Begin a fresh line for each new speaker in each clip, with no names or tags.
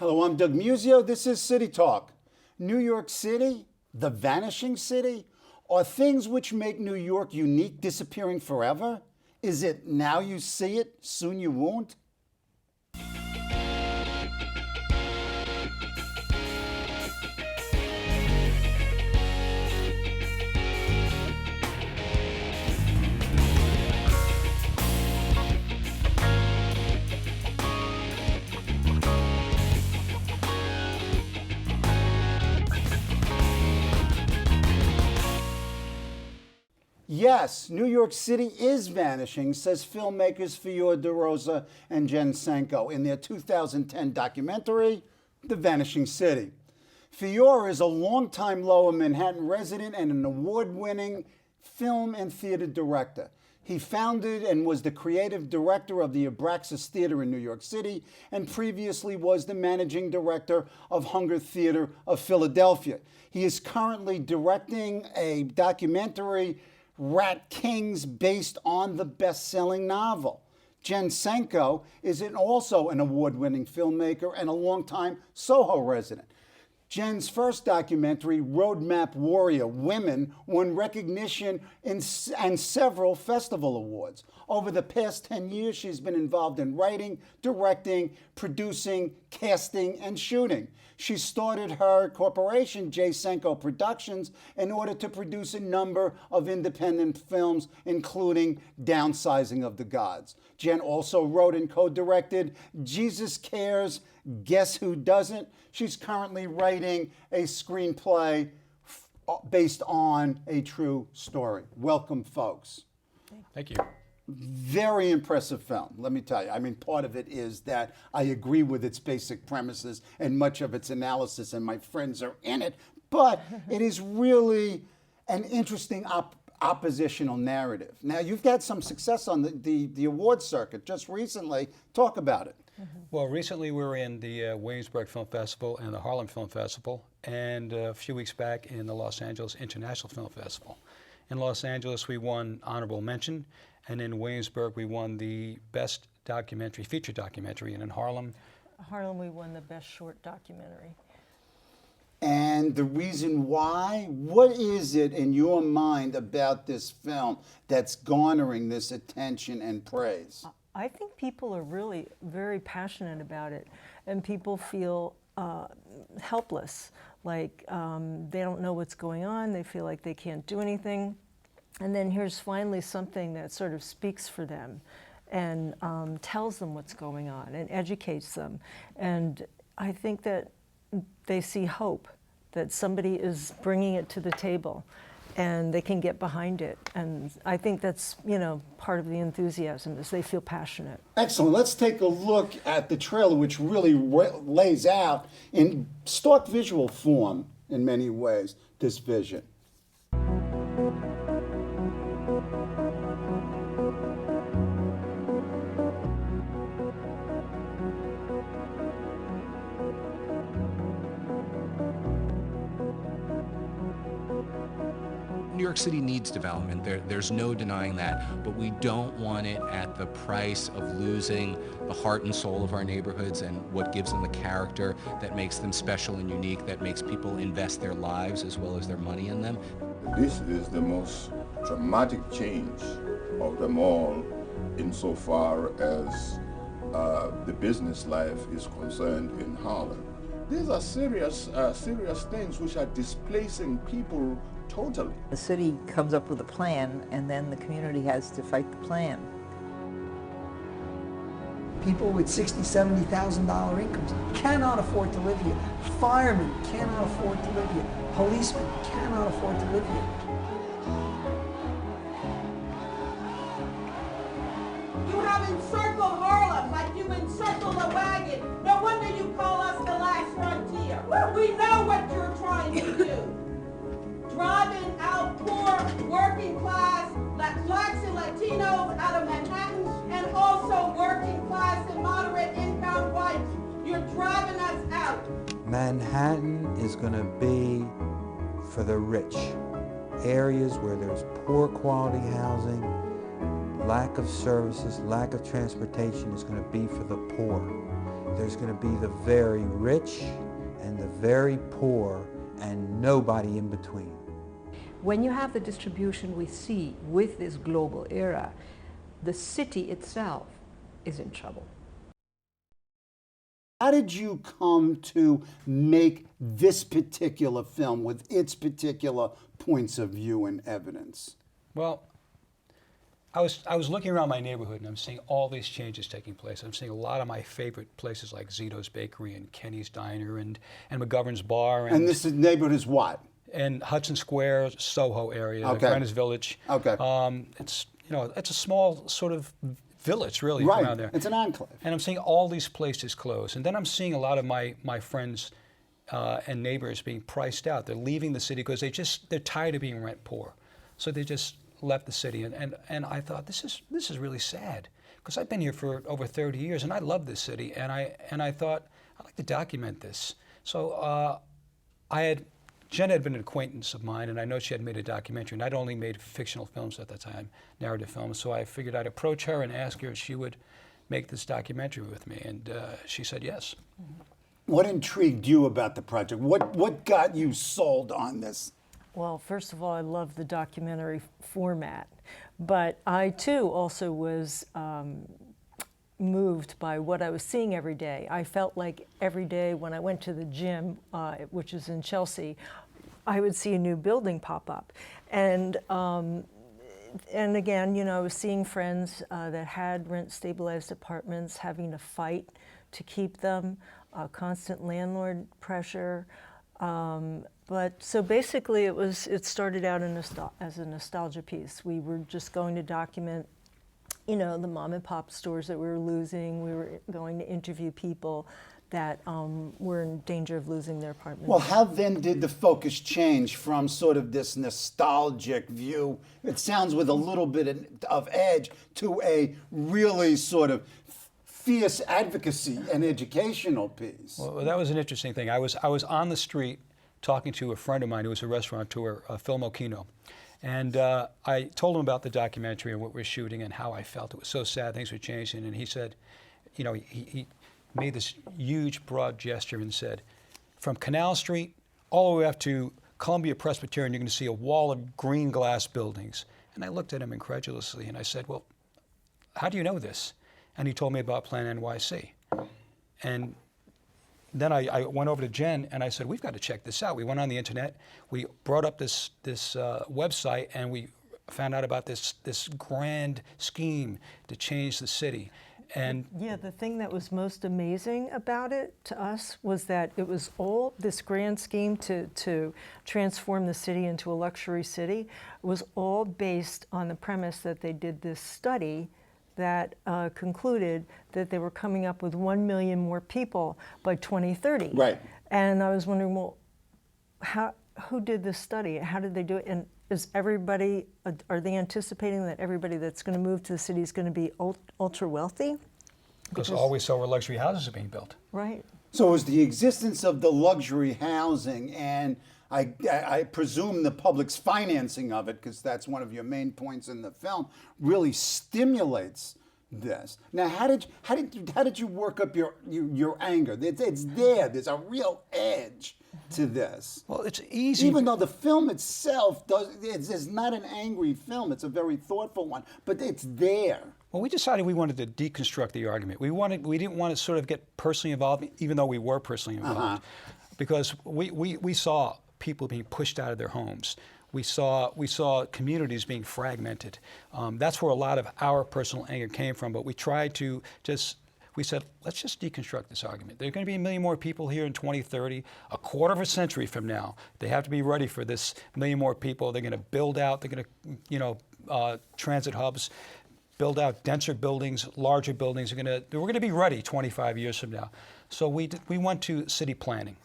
Hello, I'm Doug Musio. This is City Talk. New York City, the vanishing city? Are things which make New York unique disappearing forever? Is it now you see it, soon you won't? Yes, New York City is vanishing, says filmmakers Fiore DeRosa and JSenko in their 2010 documentary, The Vanishing City. Fiore is a longtime Lower Manhattan resident and an award-winning film and theater director. He founded and was the creative director of the Abraxxas Theater in New York City and previously was the managing director of Hunger Theater of Philadelphia. He is currently directing a documentary, Rat Kings, based on the best-selling novel. JSenko is also an award-winning filmmaker and a longtime Soho resident. Jen's first documentary, Roadmap Warrior Women, won recognition and several festival awards. Over the past 10 years, she's been involved in writing, directing, producing, casting, and shooting. She started her corporation, JSenko Productions, in order to produce a number of independent films, including Downsizing of the Gods. Jen also wrote and co-directed Jesus Cares, Guess Who Doesn't? She's currently writing a screenplay based on a true story. Welcome, folks.
Thank you.
Very impressive film, let me tell you. I mean, part of it is that I agree with its basic premises and much of its analysis, and my friends are in it, but it is really an interesting oppositional narrative. Now, you've got some success on the award circuit just recently. Talk about it.
Well, recently we were in the Williamsburg Film Festival and the Harlem Film Festival, and a few weeks back in the Los Angeles International Film Festival. In Los Angeles, we won honorable mention, and in Williamsburg, we won the best documentary, feature documentary, and in Harlem,
we won the best short documentary.
And the reason why? What is it in your mind about this film that's garnering this attention and praise?
I think people are really very passionate about it, and people feel helpless, like they don't know what's going on, they feel like they can't do anything. And then here's finally something that sort of speaks for them and tells them what's going on and educates them. And I think that they see hope, that somebody is bringing it to the table and they can get behind it. And I think that's, part of the enthusiasm is they feel passionate.
Excellent. Let's take a look at the trailer, which really lays out in stark visual form, in many ways, this vision.
New York City needs development. There's no denying that, but we don't want it at the price of losing the heart and soul of our neighborhoods and what gives them the character that makes them special and unique, that makes people invest their lives as well as their money in them.
This is the most dramatic change of them all insofar as the business life is concerned in Harlem. These are serious things which are displacing people totally.
The city comes up with a plan, and then the community has to fight the plan.
People with $60,000, $70,000 incomes cannot afford to live here. Firemen cannot afford to live here. Policemen cannot afford to live here.
You have encircled Harlem like you've encircled a wagon. No wonder you call us the last frontier. We know what you're trying to do. Driving out poor, working class, blacks and Latinos out of Manhattan, and also working class and moderate income whites. You're driving us out.
Manhattan is going to be for the rich. Areas where there's poor quality housing, lack of services, lack of transportation is going to be for the poor. There's going to be the very rich and the very poor and nobody in between.
When you have the distribution we see with this global era, the city itself is in trouble.
How did you come to make this particular film with its particular points of view and evidence?
Well, I was looking around my neighborhood and I'm seeing all these changes taking place. I'm seeing a lot of my favorite places like Zito's Bakery and Kenny's Diner and McGovern's Bar.
And this neighborhood is what?
And Hudson Square, Soho area,
Okay.
Greenwich Village.
Okay.
It's, you know, it's a small sort of village really
Right.
around there.
It's an enclave.
And I'm seeing all these places close. And then I'm seeing a lot of my friends and neighbors being priced out. They're leaving the city because they're tired of being rent poor. So they just left the city. And I thought, this is really sad, because I've been here for over 30 years and I love this city. And I thought, I'd like to document this. So Jen had been an acquaintance of mine, and I know she had made a documentary, and I'd only made fictional films at that time, narrative films, so I figured I'd approach her and ask her if she would make this documentary with me, and she said yes.
What intrigued you about the project? What got you sold on this?
Well, first of all, I love the documentary format, but I too also was moved by what I was seeing every day. I felt like every day when I went to the gym, which is in Chelsea, I would see a new building pop up. And again, you know, I was seeing friends that had rent-stabilized apartments having to fight to keep them, constant landlord pressure. But so basically it started out as a nostalgia piece. We were just going to document, you know, the mom and pop stores that we were losing. We were going to interview people that were in danger of losing their apartments.
Well, how then did the focus change from sort of this nostalgic view, it sounds with a little bit of edge, to a really sort of fierce advocacy and educational piece?
Well, that was an interesting thing. I was on the street talking to a friend of mine who was a restaurateur, Phil Mokino. And I told him about the documentary and what we're shooting and how I felt. It was so sad, things were changing. And he said, you know, he made this huge, broad gesture and said, from Canal Street all the way up to Columbia Presbyterian, you're going to see a wall of green glass buildings. And I looked at him incredulously and I said, well, how do you know this? And he told me about Plan NYC. And then I went over to Jen and I said, we've got to check this out. We went on the internet, we brought up this website, and we found out about this grand scheme to change the city. And
yeah, the thing that was most amazing about it to us was that it was all this grand scheme to transform the city into a luxury city was all based on the premise that they did this study that concluded that they were coming up with 1 million more people by 2030.
Right.
And I was wondering, well, who did this study? How did they do it? And is everybody, are they anticipating that everybody that's going to move to the city is going to be ultra wealthy?
because all we saw were luxury houses being built.
Right.
So it was the existence of the luxury housing, and I presume the public's financing of it, because that's one of your main points in the film, really stimulates this. Now, how did you work up your anger? It's there. There's a real edge to this.
Well, it's easy.
Even though the film itself it's not an angry film, it's a very thoughtful one, but it's there.
Well, we decided we wanted to deconstruct the argument. We didn't want to sort of get personally involved, even though we were personally involved, because we saw people being pushed out of their homes. We saw communities being fragmented. That's where a lot of our personal anger came from. But we tried to we said, let's just deconstruct this argument. There are going to be 1 million more people here in 2030, a quarter of a century from now. They have to be ready for this 1 million more people. They're going to build out. They're going to, transit hubs, build out denser buildings, larger buildings. We're going to be ready 25 years from now. So we went to city planning,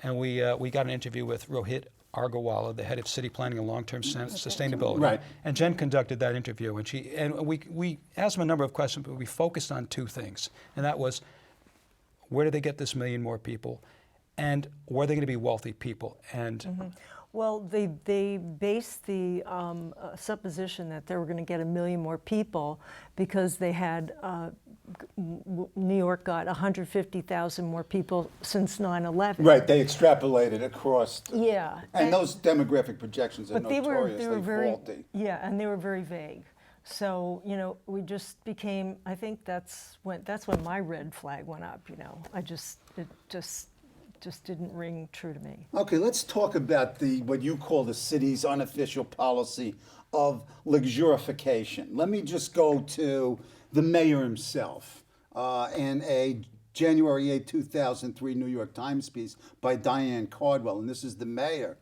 and we got an interview with Rohit Argawala, the head of city planning and long-term sustainability.
Right.
And Jen conducted that interview, and we asked them a number of questions, but we focused on two things, and that was, where do they get this 1 million more people, and were they going to be wealthy people? And
well, they based the supposition that they were going to get 1 million more people because they had New York got 150,000 more people since 9/11.
Right, they extrapolated across.
Yeah.
And those demographic projections are
But they were
notoriously
very,
faulty.
yeah, and they were very vague. So, you know, we just became, I think that's when my red flag went up, you know. It just didn't ring true to me.
Okay, let's talk about what you call the city's unofficial policy of luxurification. Let me just go to the mayor himself in a January 8, 2003 New York Times piece by Diane Cardwell, and this is the mayor.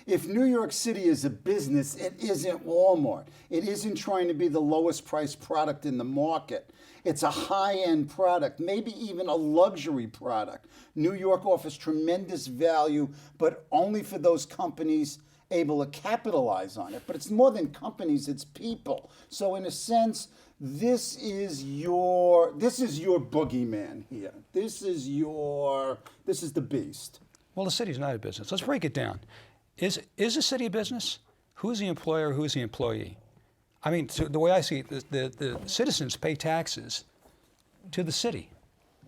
If New York City is a business, it isn't Walmart. It isn't trying to be the lowest priced product in the market. It's a high-end product, maybe even a luxury product. New York offers tremendous value, but only for those companies able to capitalize on it. But it's more than companies, it's people. So in a sense, this is your boogeyman here. This is the beast.
Well, the city's not a business. Let's break it down. Is the city a business? Who's the employer? Who's the employee? I mean, so the way I see it, the citizens pay taxes to the city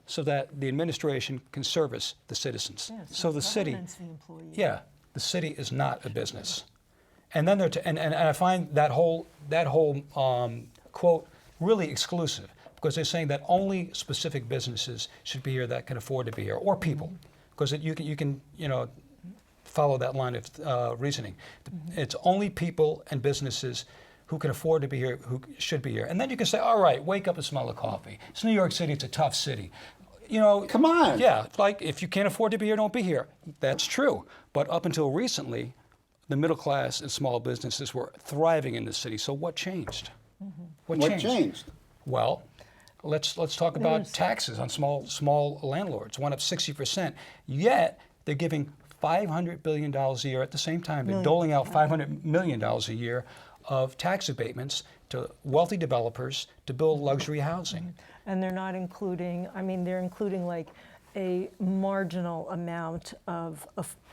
so that the administration can service the citizens.
Yeah,
so the city,
government's the employee.
yeah, the city is not a business. And then and I find that whole quote really exclusive, because they're saying that only specific businesses should be here that can afford to be here, or people, because you can follow that line of reasoning. It's only people and businesses who can afford to be here, who should be here. And then you can say, all right, wake up and smell the coffee. It's New York City, it's a tough city. You know,
come on.
Yeah, like if you can't afford to be here, don't be here. That's true. But up until recently, the middle class and small businesses were thriving in the city. So what changed?
What changed?
Well, let's talk about taxes on small landlords. Went up 60%. Yet they're giving $500 billion a year at the same time. They're doling out $500 million a year of tax abatements to wealthy developers to build luxury housing.
And they're not including, I mean, they're including like a marginal amount of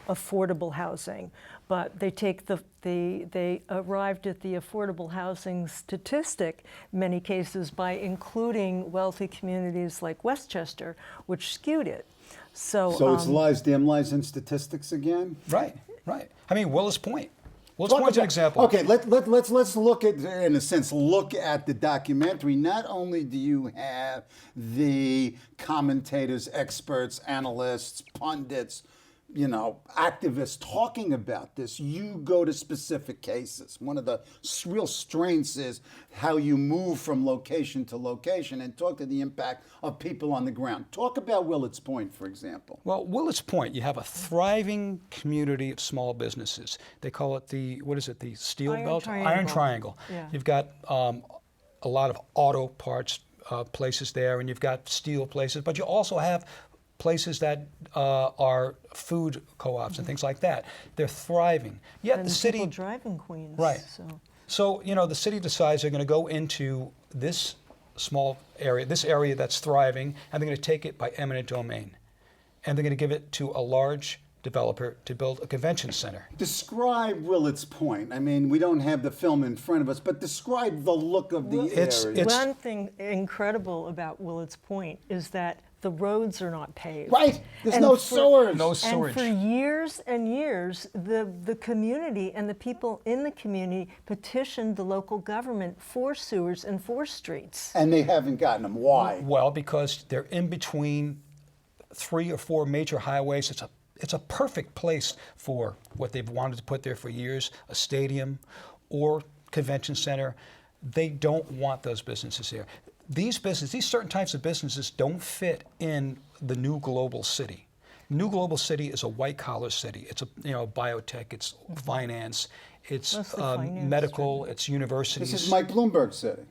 affordable housing, but they arrived at the affordable housing statistic in many cases by including wealthy communities like Westchester, which skewed it. So
it's lies, damn lies, and statistics again?
Right. I mean, Willis Point. Willis Point's an example.
Okay, let's look at, in a sense, look at the documentary. Not only do you have the commentators, experts, analysts, pundits, activists talking about this, you go to specific cases. One of the real strengths is how you move from location to location and talk to the impact of people on the ground. Talk about Willets Point, for example.
Well, Willets Point, you have a thriving community of small businesses. They call it the steel belt? Iron Triangle.
Yeah.
You've got a lot of auto parts places there, and you've got steel places, but you also have places that are food co-ops and things like that. They're thriving. Yet
and
the city
people drive in Queens.
Right. So the city decides they're going to go into this small area, this area that's thriving, and they're going to take it by eminent domain, and they're going to give it to a large developer to build a convention center.
Describe Willets Point. I mean, we don't have the film in front of us, but describe the look of the area.
One thing incredible about Willets Point is that the roads are not paved.
Right. There's no sewers.
No sewage.
And for years and years, the community and the people in the community petitioned the local government for sewers and for streets.
And they haven't gotten them. Why?
Well, because they're in between 3 or 4 major highways. It's a perfect place for what they've wanted to put there for years, a stadium or convention center. They don't want those businesses here. These certain types of businesses don't fit in the new global city. New global city is a white-collar city. It's biotech, it's finance, it's medical, it's universities.
This is Mike Bloomberg City.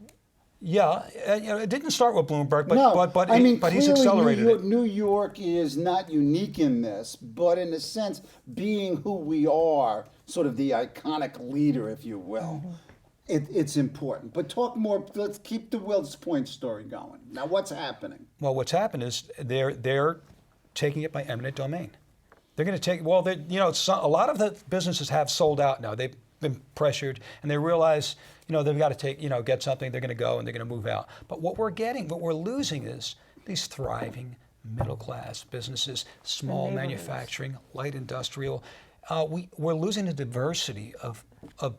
Yeah, it didn't start with Bloomberg, but he's
clearly
accelerated it.
New York is not unique in this, but in a sense, being who we are, sort of the iconic leader, if you will. It's important. But talk more, let's keep the Willets Point story going. Now, what's happening?
Well, what's happened is they're taking it by eminent domain. They're going to take, a lot of the businesses have sold out now. been pressured, and they realize, they've got to get something, they're going to go and they're going to move out. But what we're losing is these thriving middle-class businesses, small manufacturing, light industrial. We're losing the diversity of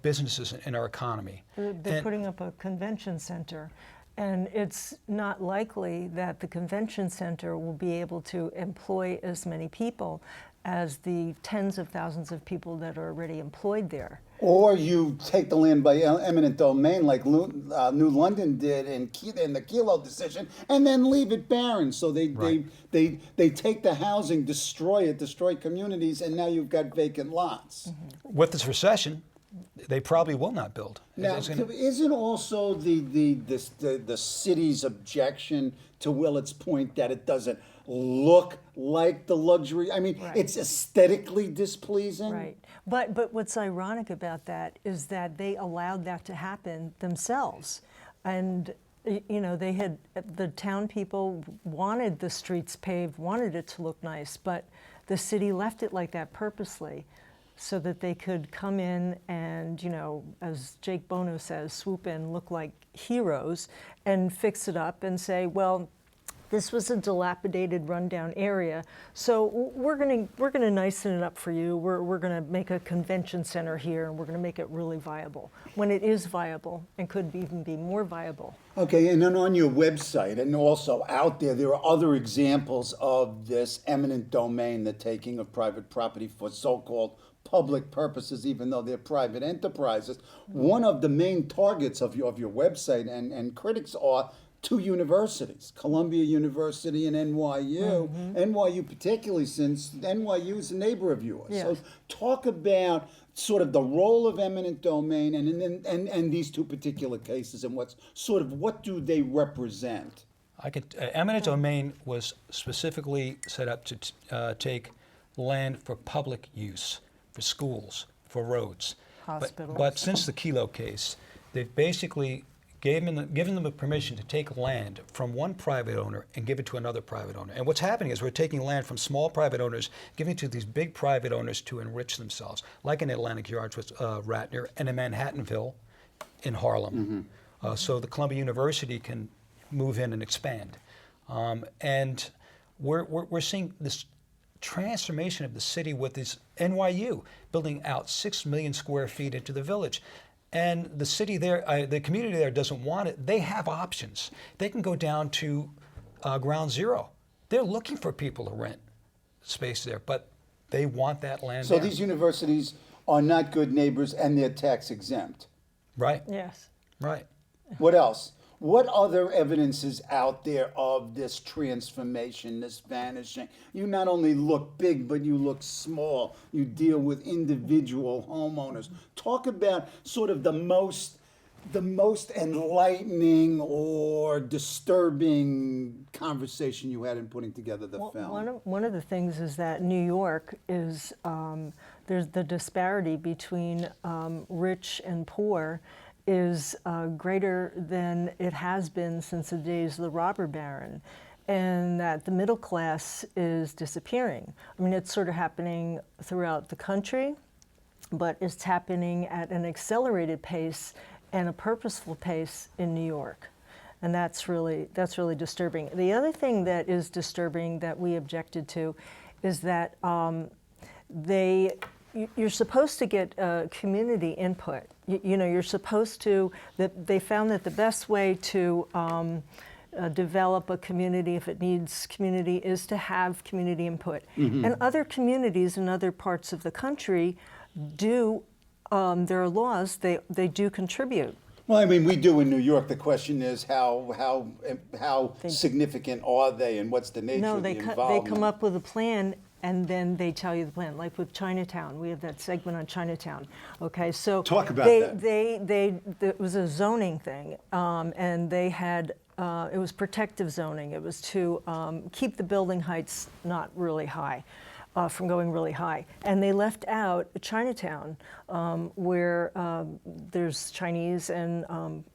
businesses in our economy.
They're putting up a convention center, and it's not likely that the convention center will be able to employ as many people as the tens of thousands of people that are already employed there.
Or you take the land by eminent domain like New London did in the Kelo decision, and then leave it barren. So they take the housing, destroy communities, and now you've got vacant lots.
Mm-hmm.
With this recession, they probably will not build.
Now, isn't also the city's objection to Willett's point that it doesn't look like the luxury? I mean, it's aesthetically displeasing.
Right. But what's ironic about that is that they allowed that to happen themselves. And, the town people wanted the streets paved, wanted it to look nice, but the city left it like that purposely so that they could come in and, as Jake Bono says, swoop in, look like heroes and fix it up and say, well, this was a dilapidated, rundown area, so we're gonna nicen it up for you. We're gonna make a convention center here, and we're gonna make it really viable. When it is viable, and could even be more viable.
Okay, and then on your website, and also out there are other examples of this eminent domain, the taking of private property for so-called public purposes, even though they're private enterprises. One of the main targets of your website and critics are two universities, Columbia University and NYU. NYU particularly, since NYU is a neighbor of yours.
Yes.
So talk about sort of the role of eminent domain and these two particular cases, and what do they represent?
Eminent domain was specifically set up to take land for public use, for schools, for roads.
Hospitals.
But since the Kelo case, they've basically given them the permission to take land from one private owner and give it to another private owner. And what's happening is we're taking land from small private owners, giving it to these big private owners to enrich themselves, like in Atlantic Yards with Ratner, and in Manhattanville in Harlem. So the Columbia University can move in and expand. And we're seeing this transformation of the city with this NYU building out 6 million square feet into the village. And the city there, the community there doesn't want it. They have options. They can go down to ground zero. They're looking for people to rent space there, but they want that land
So
there.
these universities are not good neighbors and they're tax exempt.
Right.
Yes.
Right.
What else? What other evidence is out there of this transformation, this vanishing? You not only look big, but you look small. You deal with individual homeowners. Talk about sort of the most enlightening or disturbing conversation you had in putting together the film.
One of the things is that New York is, there's the disparity between rich and poor is greater than it has been since the days of the robber baron, and that the middle class is disappearing. I mean, it's sort of happening throughout the country, but it's happening at an accelerated pace and a purposeful pace in New York. And that's really disturbing. The other thing that is disturbing that we objected to is that you're supposed to get community input. You're supposed to, they found that the best way to develop a community, if it needs community, is to have community input. And other communities in other parts of the country do, there are laws, they do contribute.
Well, I mean, we do in New York. The question is how significant are they, and what's the nature of the involvement?
They come up with a plan, and then they tell you the plan. Like with Chinatown, we have that segment on Chinatown. Okay, so
talk about that.
It was a zoning thing, and they had it was protective zoning. It was to keep the building heights not really high. From going really high. And they left out Chinatown, where there's Chinese and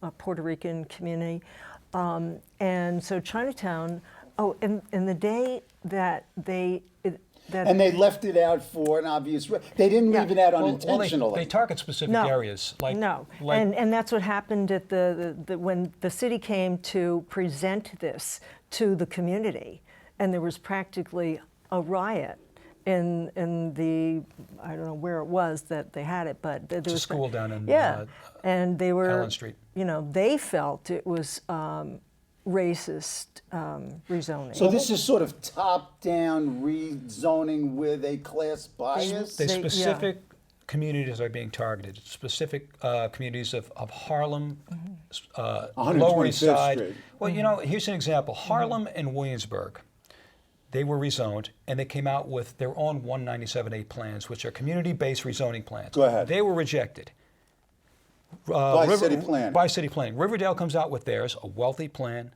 a Puerto Rican community. And so Chinatown, and the day that
And they left it out for an obvious reason. They didn't leave it out unintentionally.
They target specific areas.
And that's what happened at when the city came to present this to the community, and there was practically a riot in the, I don't know where it was that they had it, but there was
a school down in
and they were,
Allen Street.
They felt it was racist rezoning.
So this is sort of top-down rezoning with a class bias?
The specific communities are being targeted. Specific communities of Harlem, Lower East Side.
Street.
Well, here's an example. Harlem and Williamsburg, they were rezoned, and they came out with their own 197A plans, which are community-based rezoning plans.
Go ahead.
They were rejected.
By city planning.
By city planning. Riverdale comes out with theirs, a wealthy plan,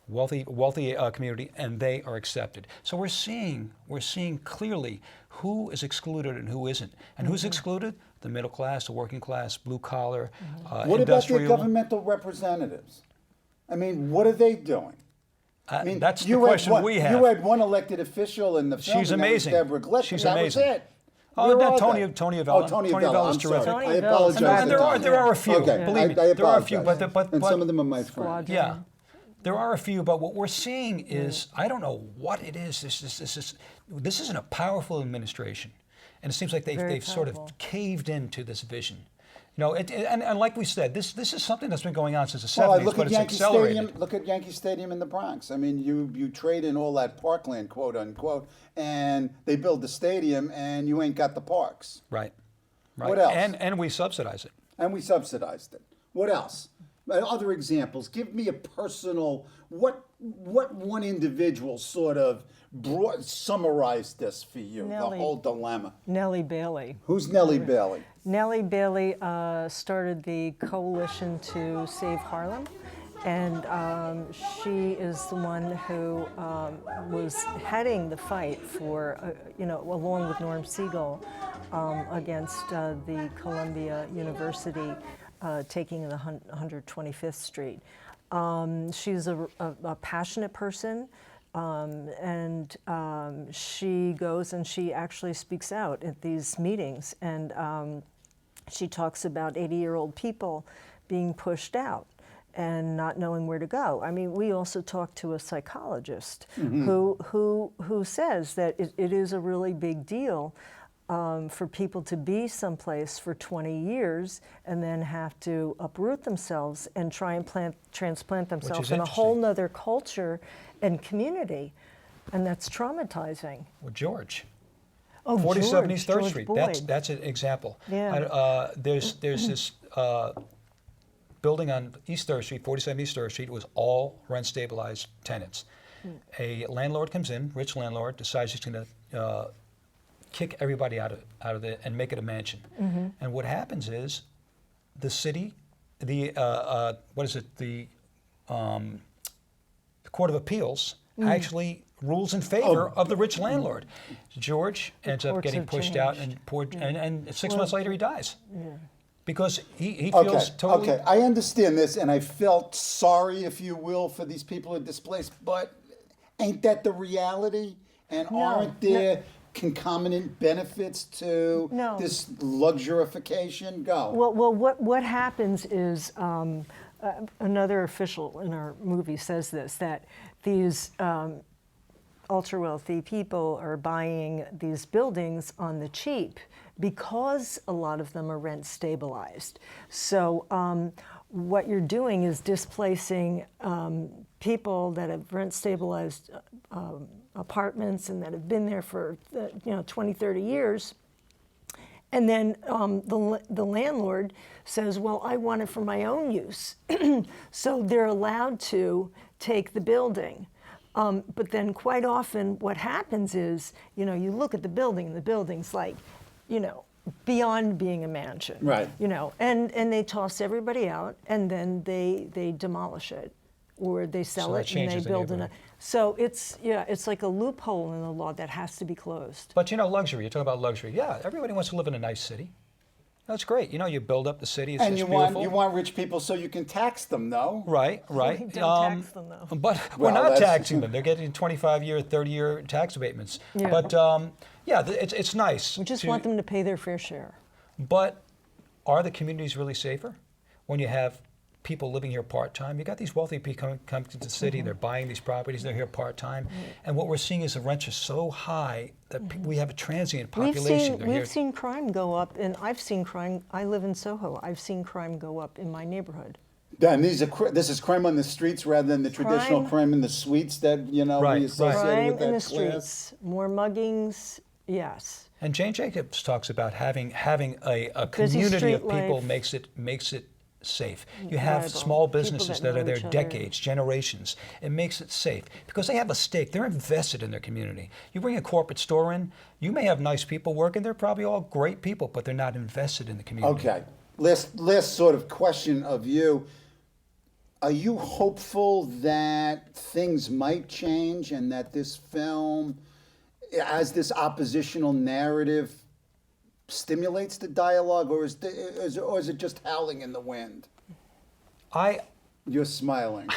wealthy community, and they are accepted. So we're seeing clearly who is excluded and who isn't. And who's excluded? The middle class, the working class, blue collar,
What
industrial.
about the governmental representatives? I mean, what are they doing? I mean,
that's the question we have.
You had one elected official in the film.
She's amazing.
Deborah Glick,
She's
that
amazing.
Was it.
Tony Avella.
Oh, Tony
Avella
Avella.
is
I'm
terrific.
sorry. I apologize.
And there are a few.
Okay,
Believe me,
I
there are a few.
apologize.
But
and some of them are my friends.
Yeah, there are a few. But what we're seeing is, I don't know what it is. This isn't a powerful administration, and it seems like they've sort of caved into this vision. And like we said, this is something that's been going on since the 70s, but it's accelerated.
Look at Yankee Stadium in the Bronx. I mean, you trade in all that parkland, quote unquote, and they build the stadium, and you ain't got the parks.
Right.
What else?
And we subsidize it.
And we subsidized it. What else? Other examples. Give me a personal. What one individual sort of summarized this for you? The whole dilemma.
Nellie Bailey.
Who's Nellie Bailey?
Nellie Bailey started the Coalition to Save Harlem, and she is the one who was heading the fight for, along with Norm Siegel, against the Columbia University taking the 125th Street. She's a passionate person. And she goes and she actually speaks out at these meetings, and she talks about 80-year-old people being pushed out and not knowing where to go. I mean, we also talked to a psychologist who says that it is a really big deal for people to be someplace for 20 years and then have to uproot themselves and try and transplant themselves in a whole nother culture and community, and that's traumatizing.
Well, George.
Oh,
47 East 3rd
George
Street.
Boyd.
That's an example.
Yeah.
There's this building on East 3rd Street, 47 East 3rd Street. It was all rent stabilized tenants. A landlord comes in, rich landlord, decides he's going to kick everybody out of it and make it a mansion. And what happens is the city, the Court of Appeals actually rules in favor of the rich landlord. George ends up getting pushed out, and 6 months later he dies. Because he feels totally...
Okay, I understand this, and I felt sorry, if you will, for these people who are displaced, but ain't that the reality? And aren't there concomitant benefits to this luxurification? Go.
Well, what happens is, another official in our movie says this, that these ultra-wealthy people are buying these buildings on the cheap because a lot of them are rent stabilized. So what you're doing is displacing people that have rent stabilized apartments and that have been there for 20, 30 years. And then the landlord says, well, I want it for my own use. So they're allowed to take the building. But then quite often what happens is, you look at the building and the building's like, beyond being a mansion.
Right.
And they toss everybody out and then they demolish it or they sell it and they build another. So it's like a loophole in the law that has to be closed.
But luxury, you're talking about luxury. Yeah, everybody wants to live in a nice city. That's great. You know, you build up the city. It's
And
just
you want
beautiful.
rich people so you can tax them, no?
Right, right.
We don't tax them, though.
But
Well,
we're not
that's-
taxing them. They're getting 25-year, 30-year tax abatements.
Yeah.
But yeah, it's nice.
We just want them to pay their fair share.
But are the communities really safer when you have people living here part-time? You got these wealthy people come to the city, they're buying these properties, they're here part-time, and what we're seeing is the rents are so high that we have a transient population.
We've seen crime go up, and I've seen crime. I live in Soho. I've seen crime go up in my neighborhood.
And this is crime on the streets rather than the traditional crime in the suites that, you know,
Right,
we
right.
associate
Crime
with that
in the
class.
streets, more muggings, yes.
And Jane Jacobs talks about having a
Busy
community
street
of people
life.
makes it safe. You have
Viable.
small
People
businesses
that
that are
know
there
each other.
decades, generations. It makes it safe because they have a stake. They're invested in their community. You bring a corporate store in, you may have nice people working. They're probably all great people, but they're not invested in the community.
Okay. Last sort of question of you. Are you hopeful that things might change and that this film, as this oppositional narrative, stimulates the dialogue, or is it just howling in the wind? You're smiling.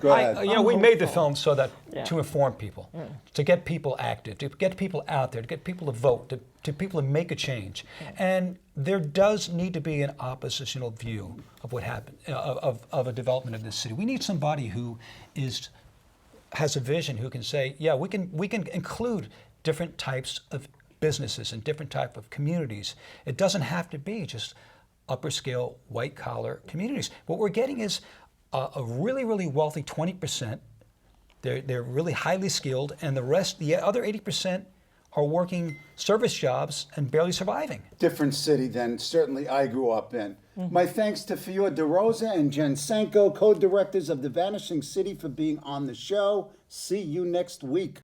Go ahead.
You know, we made the film so that to inform people, to get people active, to get people out there, to get people to vote, to people to make a change. And there does need to be an oppositional view of what happened, of a development of this city. We need somebody who has a vision, who can say, yeah, we can include different types of businesses and different type of communities. It doesn't have to be just upper scale white collar communities. What we're getting is a really, really wealthy 20%. They're really highly skilled, and the other 80% are working service jobs and barely surviving.
Different city than certainly I grew up in. My thanks to Fiore DeRosa and JSenko, co-directors of the Vanishing City, for being on the show. See you next week.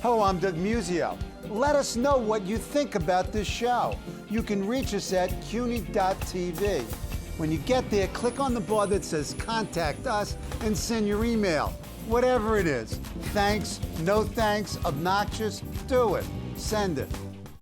Hello, I'm Doug Musio. Let us know what you think about this show. You can reach us at CUNY.tv. When you get there, click on the bar that says Contact Us and send your email. Whatever it is. Thanks, no thanks, obnoxious, do it. Send it.